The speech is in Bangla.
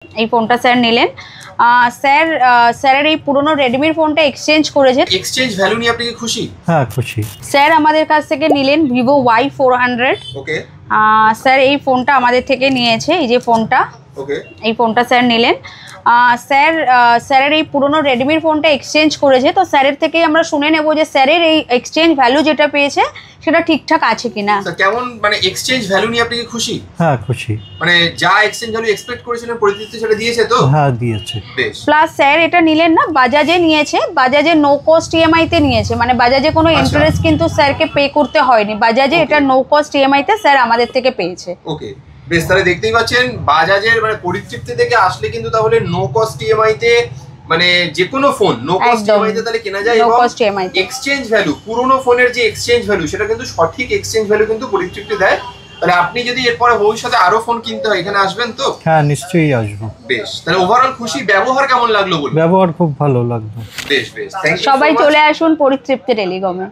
এই ফোনটা স্যার নিলেন। স্যার স্যারের এই পুরনো রেডমির ফোনটা এক্সচেঞ্জ করেছেন। এক্সচেঞ্জ ভ্যালু নিয়ে আপনি কি খুশি? হ্যাঁ খুশি। স্যার আমাদের কাছ থেকে নিলেন ভিভো Y400। ওকে স্যার এই ফোনটা আমাদের থেকে নিয়েছে, এই যে ফোনটা, ওকে এই ফোনটা স্যার নিলেন। স্যার স্যারের এই পুরনো রেডমির ফোনটা এক্সচেঞ্জ করেছে, তো স্যারের থেকেই আমরা শুনে নেব যে স্যারের এই এক্সচেঞ্জ ভ্যালু যেটা পেয়েছে সেটা ঠিকঠাক আছে কিনা। স্যার কেমন মানে এক্সচেঞ্জ ভ্যালু নিয়ে আপনি কি খুশি? হ্যাঁ খুশি। মানে যা এক্সচেঞ্জ ভ্যালু এক্সপেক্ট করেছিলেন পরিস্থিতি সেটা দিয়েছে তো? হ্যাঁ দিয়েছে। বেশ। প্লাস স্যার এটা নিলেন না, বাজাজে নিয়েছে, বাজাজে নো কস্ট ইএমআই তে নিয়েছে, মানে বাজাজে কোনো ইন্টারেস্ট কিন্তু স্যারকে পে করতে হয়নি, বাজাজে এটা নো কস্ট ইএমআই তে স্যার আমাদের থেকে পেয়েছে। ওকে বেশ, তাহলে দেখতেই পাচ্ছেন বাজাজের মানে পরিতৃপ্তি থেকে আসলে কিন্তু তাহলে নো কস্ট ইএমআই তে মানে যে কোনো ফোন নো কস্ট ইএমআই তে তাহলে কেনা যায় এবং এক্সচেঞ্জ ভ্যালু পুরনো ফোনের যে এক্সচেঞ্জ ভ্যালু সেটা কিন্তু সঠিক এক্সচেঞ্জ ভ্যালু কিন্তু পরিতৃপ্তি দেয়। তাহলে আপনি যদি এরপরে ভবিষ্যতে আরো ফোন কিনতে হয় এখানে আসবেন তো? হ্যাঁ নিশ্চয়ই আসবো। বেশ, তাহলে ওভারঅল খুশি, ব্যবহার কেমন লাগলো বলুন? ব্যবহার খুব ভালো লাগলো। বেশ বেশ, থ্যাংক ইউ। সবাই চলে আসুন পরিতৃপ্তি টেলিকমে।